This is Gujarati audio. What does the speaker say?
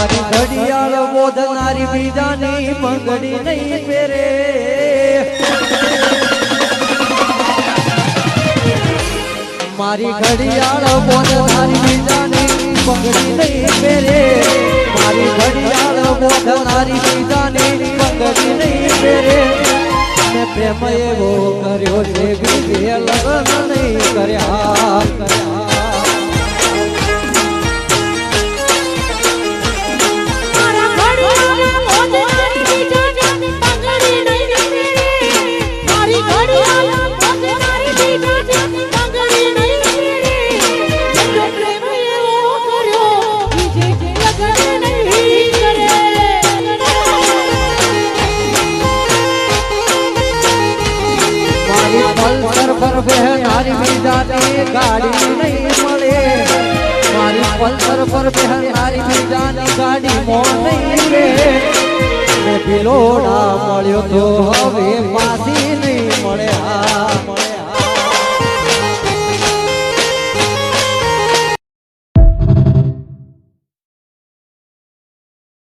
મારી ઘડિયાળ બોધનારી બીજાની બંગડી નહીં પહેરે મારી ઘડિયાળ બોધનારી બીજાની બંગડી નહીં પહેરે મારી ઘડિયાળ બોધનારી બીજાની બંગડી નહીં પહેરે મેં પ્રેમ એવો કર્યો છે કે લગ્ન નહીં કર્યા બહેનારી બીજાની ગાડી નહીં મળે મારી પલ્સર પર બહેનારી બીજાની ગાડી મોં નહીં રે મેં ભીલોડા મળ્યો તો હવે પાછી નહીં મળે